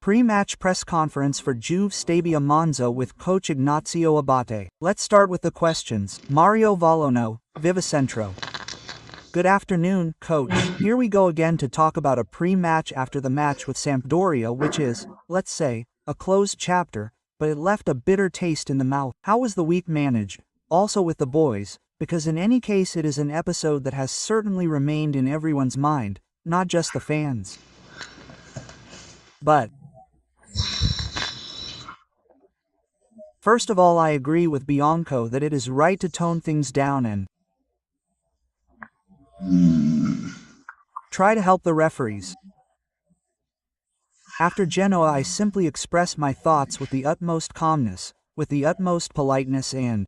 Pre-match press conference for Juve Stabia Monza with coach Ignazio Abate. Let's start with the questions. Mario Volono, Vivicentro. Good afternoon, coach. Here we go again to talk about a pre-match after the match with Sampdoria, which is, let's say, a closed chapter, but it left a bitter taste in the mouth. How was the week managed? Also with the boys, because in any case it is an episode that has certainly remained in everyone's mind, not just the fans. But first of all, I agree with Bianco that it is right to tone things down and try to help the referees. After Genoa, I simply express my thoughts with the utmost calmness, with the utmost politeness, and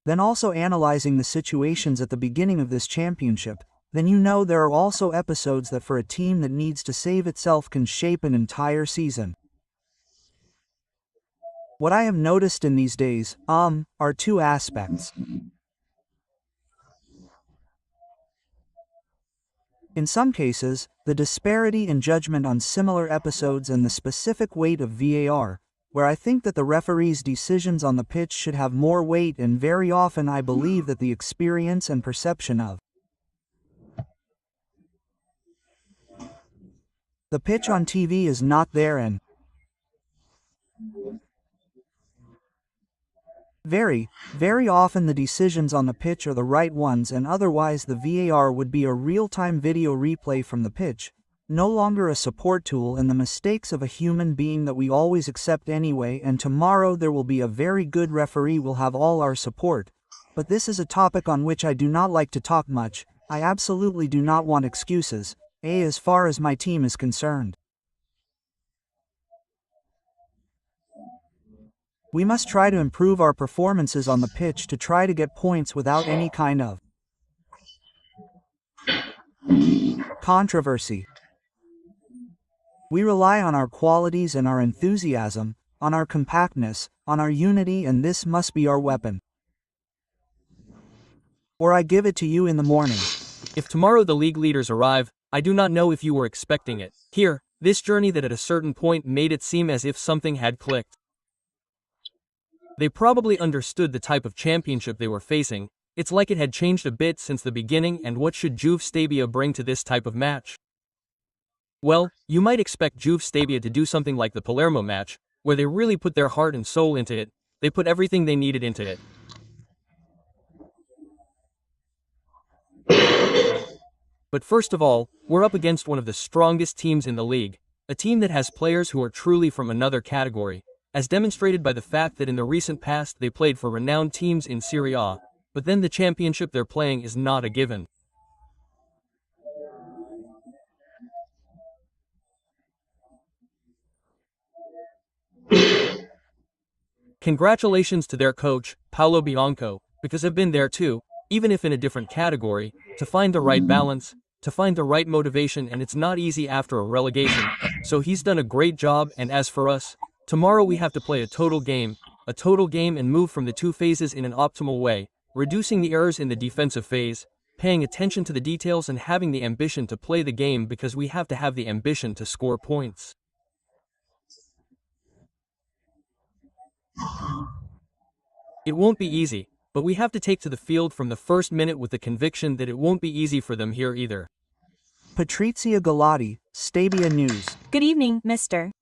then also analyzing the situations at the beginning of this championship. Then you know there are also episodes that for a team that needs to save itself can shape an entire season. What I have noticed in these days, are two aspects. In some cases, the disparity in judgment on similar episodes and the specific weight of VAR, where I think that the referee's decisions on the pitch should have more weight, and very often I believe that the experience and perception of the pitch on TV is not there, and very often the decisions on the pitch are the right ones, and otherwise the VAR would be a real-time video replay from the pitch, no longer a support tool, and the mistakes of a human being that we always accept anyway. And tomorrow there will be a very good referee, will have all our support. But this is a topic on which I do not like to talk much. I absolutely do not want excuses, as far as my team is concerned. We must try to improve our performances on the pitch to try to get points without any kind of controversy. We rely on our qualities and our enthusiasm, on our compactness, on our unity, and this must be our weapon. Or I give it to you in the morning. If tomorrow the league leaders arrive, I do not know if you were expecting it. Here, this journey that at a certain point made it seem as if something had clicked. They probably understood the type of championship they were facing. It's like it had changed a bit since the beginning, and what should Juve Stabia bring to this type of match? Well, you might expect Juve Stabia to do something like the Palermo match, where they really put their heart and soul into it. They put everything they needed into it. But first of all, we're up against one of the strongest teams in the league, a team that has players who are truly from another category, as demonstrated by the fact that in the recent past they played for renowned teams in Serie A, but then the championship they're playing is not a given. Congratulations to their coach, Paolo Bianco, because I've been there too, even if in a different category, to find the right balance, to find the right motivation, and it's not easy after a relegation, so he's done a great job. And as for us, tomorrow we have to play a total game and move from the two phases in an optimal way, reducing the errors in the defensive phase, paying attention to the details, and having the ambition to play the game, because we have to have the ambition to score points. It won't be easy, but we have to take to the field from the first minute with the conviction that it won't be easy for them here either. Patrizia Galati, Stabia News. Good evening, Mr.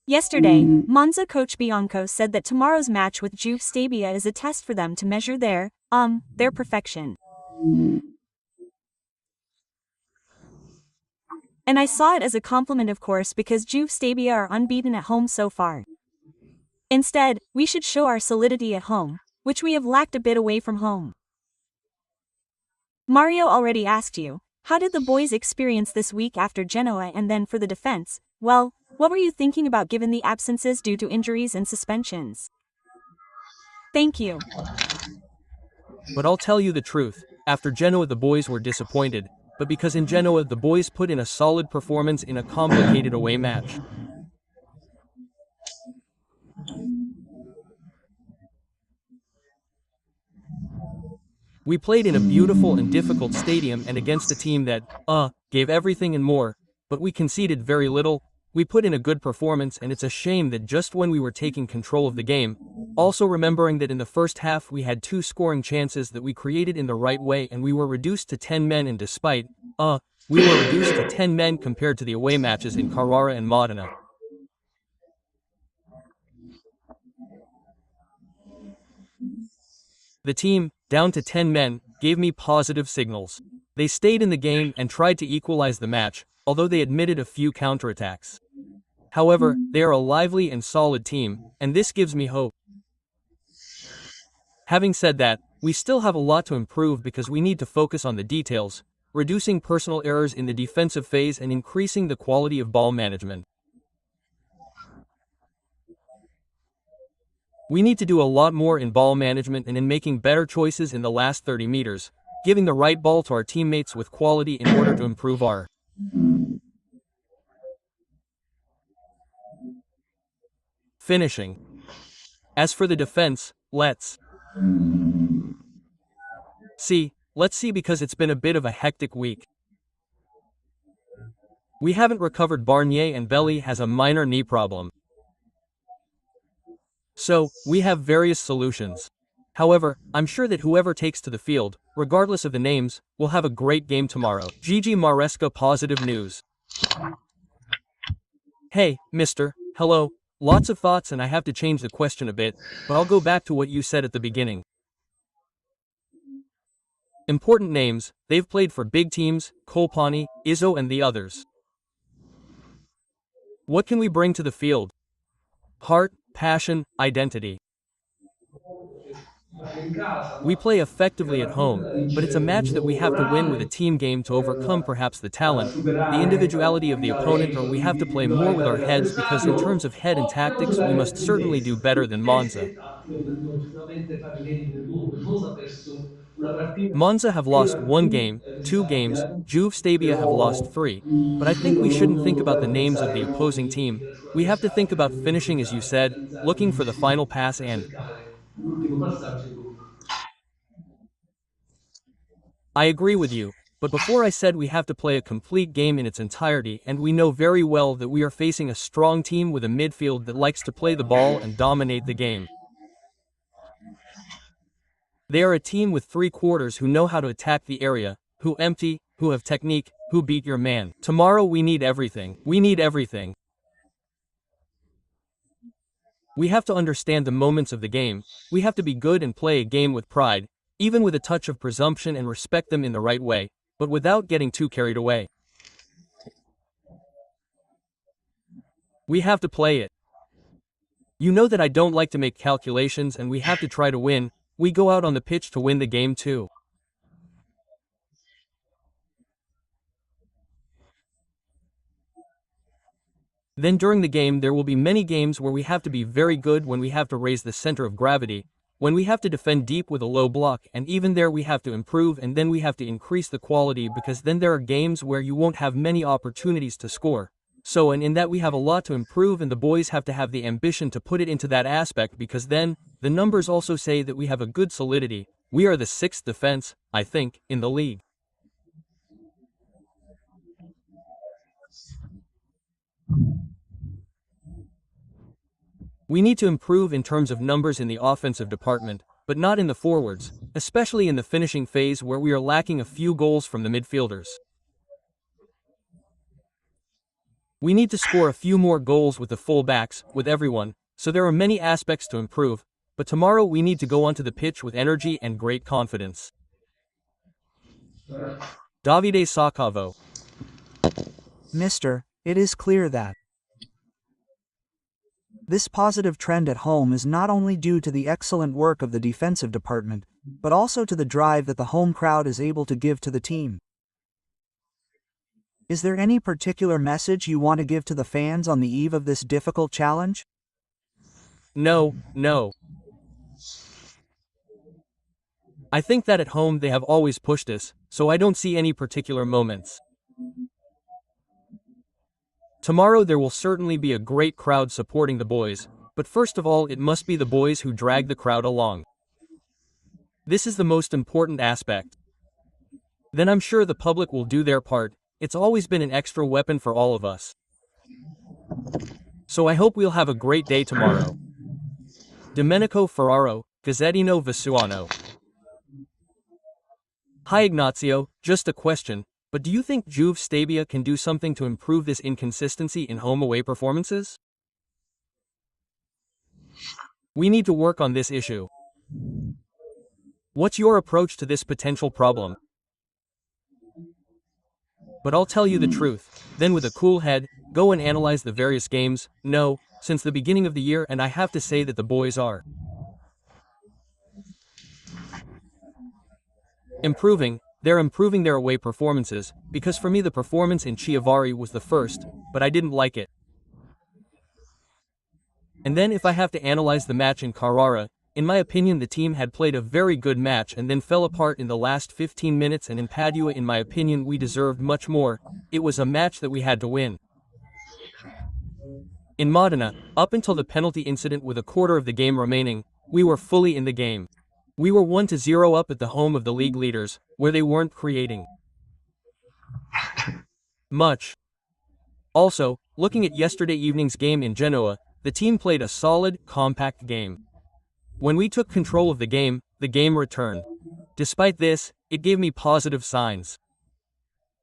Yesterday, Monza coach Bianco said that tomorrow's match with Juve Stabia is a test for them to measure their perfection. And I saw it as a compliment, of course, because Juve Stabia are unbeaten at home so far. Instead, we should show our solidity at home, which we have lacked a bit away from home. Mario already asked you, how did the boys experience this week after Genoa? And then for the defense, well, what were you thinking about given the absences due to injuries and suspensions? Thank you. But I'll tell you the truth, after Genoa the boys were disappointed, but because in Genoa the boys put in a solid performance in a complicated away match. We played in a beautiful and difficult stadium and against a team that, gave everything and more, but we conceded very little. We put in a good performance and it's a shame that just when we were taking control of the game, also remembering that in the first half we had 2 scoring chances that we created in the right way and we were reduced to 10 men and despite, we were reduced to 10 men compared to the away matches in Carrara and Modena. The team, down to 10 men, gave me positive signals. They stayed in the game and tried to equalize the match, although they admitted a few counterattacks. However, they are a lively and solid team, and this gives me hope. Having said that, we still have a lot to improve because we need to focus on the details, reducing personal errors in the defensive phase and increasing the quality of ball management. We need to do a lot more in ball management and in making better choices in the last 30 meters, giving the right ball to our teammates with quality in order to improve our finishing. As for the defense, let's see because it's been a bit of a hectic week. We haven't recovered Barnier and Belly has a minor knee problem. So, we have various solutions. However, I'm sure that whoever takes to the field, regardless of the names, will have a great game tomorrow. Gigi Maresca positive news. Hey, mister, hello, lots of thoughts and I have to change the question a bit, but I'll go back to what you said at the beginning. Important names, they've played for big teams, Colpani, Izzo and the others. What can we bring to the field? Heart, passion, identity. We play effectively at home, but it's a match that we have to win with a team game to overcome perhaps the talent, the individuality of the opponent, or we have to play more with our heads because in terms of head and tactics we must certainly do better than Monza. Monza have lost 1 game, 2 games, Juve Stabia have lost 3. But I think we shouldn't think about the names of the opposing team, we have to think about finishing as you said, looking for the final pass and I agree with you, but before I said we have to play a complete game in its entirety and we know very well that we are facing a strong team with a midfield that likes to play the ball and dominate the game. They are a team with 3 quarters who know how to attack the area, who empty, who have technique, who beat your man. Tomorrow we need everything. We need everything. We have to understand the moments of the game, we have to be good and play a game with pride, even with a touch of presumption and respect them in the right way, but without getting too carried away. We have to play it. You know that I don't like to make calculations and we have to try to win, we go out on the pitch to win the game too. Then during the game there will be many games where we have to be very good, when we have to raise the center of gravity, when we have to defend deep with a low block, and even there we have to improve and then we have to increase the quality because then there are games where you won't have many opportunities to score. So and in that we have a lot to improve and the boys have to have the ambition to put it into that aspect because then, the numbers also say that we have a good solidity, we are the 6th defense, I think, in the league. We need to improve in terms of numbers in the offensive department, but not in the forwards, especially in the finishing phase where we are lacking a few goals from the midfielders. We need to score a few more goals with the full-backs, with everyone, so there are many aspects to improve, but tomorrow we need to go onto the pitch with energy and great confidence. Davide Sacavo. Mister, it is clear that this positive trend at home is not only due to the excellent work of the defensive department, but also to the drive that the home crowd is able to give to the team. Is there any particular message you want to give to the fans on the eve of this difficult challenge? No. I think that at home they have always pushed us, so I don't see any particular moments. Tomorrow there will certainly be a great crowd supporting the boys, but first of all it must be the boys who drag the crowd along. This is the most important aspect. Then I'm sure the public will do their part. It's always been an extra weapon for all of us. So I hope we'll have a great day tomorrow. Domenico Ferraro, Gazzettino Vesuano. Hi Ignazio, just a question, but do you think Juve Stabia can do something to improve this inconsistency in home-away performances? We need to work on this issue. What's your approach to this potential problem? But I'll tell you the truth, then with a cool head, go and analyze the various games. No, since the beginning of the year, and I have to say that the boys are improving. They're improving their away performances, because for me the performance in Chiavari was the first, but I didn't like it. And then if I have to analyze the match in Carrara, in my opinion the team had played a very good match and then fell apart in the last 15 minutes, and in Padua in my opinion we deserved much more. It was a match that we had to win. In Modena, up until the penalty incident with a quarter of the game remaining, we were fully in the game. We were 1-0 up at the home of the league leaders, where they weren't creating much. Also, looking at yesterday evening's game in Genoa, the team played a solid, compact game. When we took control of the game returned. Despite this, it gave me positive signs.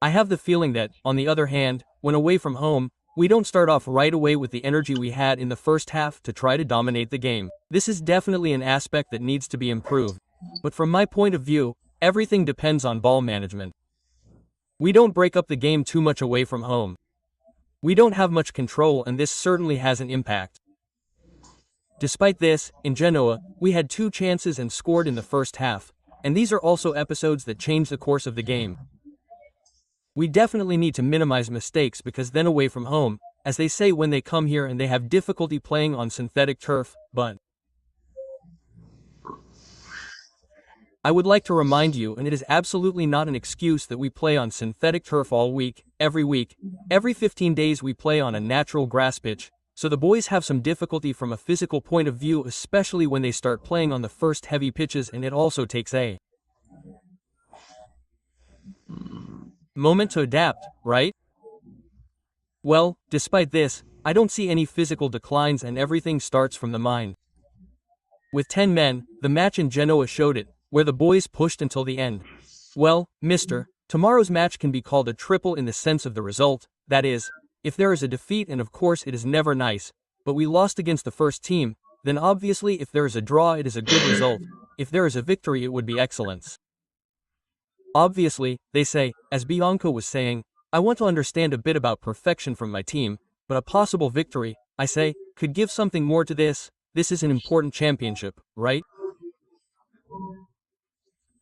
I have the feeling that, on the other hand, when away from home, we don't start off right away with the energy we had in the first half to try to dominate the game. This is definitely an aspect that needs to be improved. But from my point of view, everything depends on ball management. We don't break up the game too much away from home. We don't have much control, and this certainly has an impact. Despite this, in Genoa, we had 2 chances and scored in the first half, and these are also episodes that change the course of the game. We definitely need to minimize mistakes, because then away from home, as they say when they come here, and they have difficulty playing on synthetic turf, but I would like to remind you, and it is absolutely not an excuse, that we play on synthetic turf all week. Every 15 days we play on a natural grass pitch, so the boys have some difficulty from a physical point of view, especially when they start playing on the first heavy pitches, and it also takes a moment to adapt, right? Well, despite this, I don't see any physical declines, and everything starts from the mind. With 10 men, the match in Genoa showed it, where the boys pushed until the end. Well, mister, tomorrow's match can be called a triple in the sense of the result, that is, if there is a defeat, and of course it is never nice, but we lost against the first team, then obviously if there is a draw it is a good result, if there is a victory it would be excellence. Obviously, they say, as Bianco was saying, I want to understand a bit about perfection from my team, but a possible victory, I say, could give something more to this. This is an important championship, right?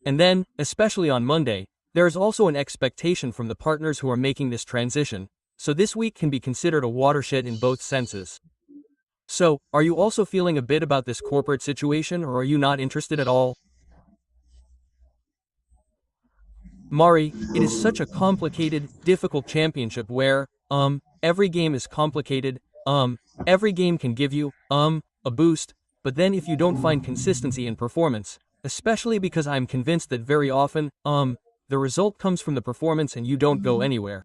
And then, especially on Monday, there is also an expectation from the partners who are making this transition, so this week can be considered a watershed in both senses. So, are you also feeling a bit about this corporate situation, or are you not interested at all? Mari, it is such a complicated, difficult championship where, every game is complicated, every game can give you, a boost, but then if you don't find consistency in performance, especially because I'm convinced that very often, the result comes from the performance and you don't go anywhere.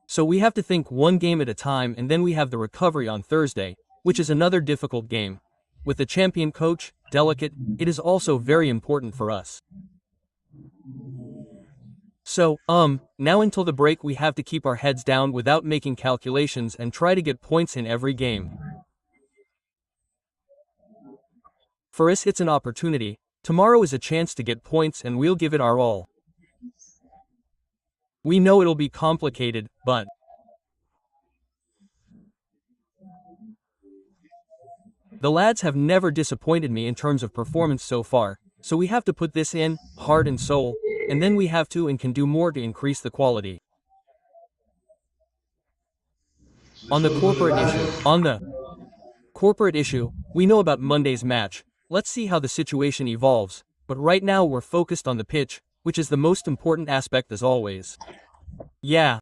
So we have to think one game at a time, and then we have the recovery on Thursday, which is another difficult game. With the champion coach, delicate, it is also very important for us. So, now until the break we have to keep our heads down without making calculations and try to get points in every game. For us it's an opportunity, tomorrow is a chance to get points, and we'll give it our all. We know it'll be complicated, but the lads have never disappointed me in terms of performance so far, so we have to put this in, heart and soul, and then we have to and can do more to increase the quality. On the corporate issue, we know about Monday's match. Let's see how the situation evolves, but right now we're focused on the pitch, which is the most important aspect as always. Yeah.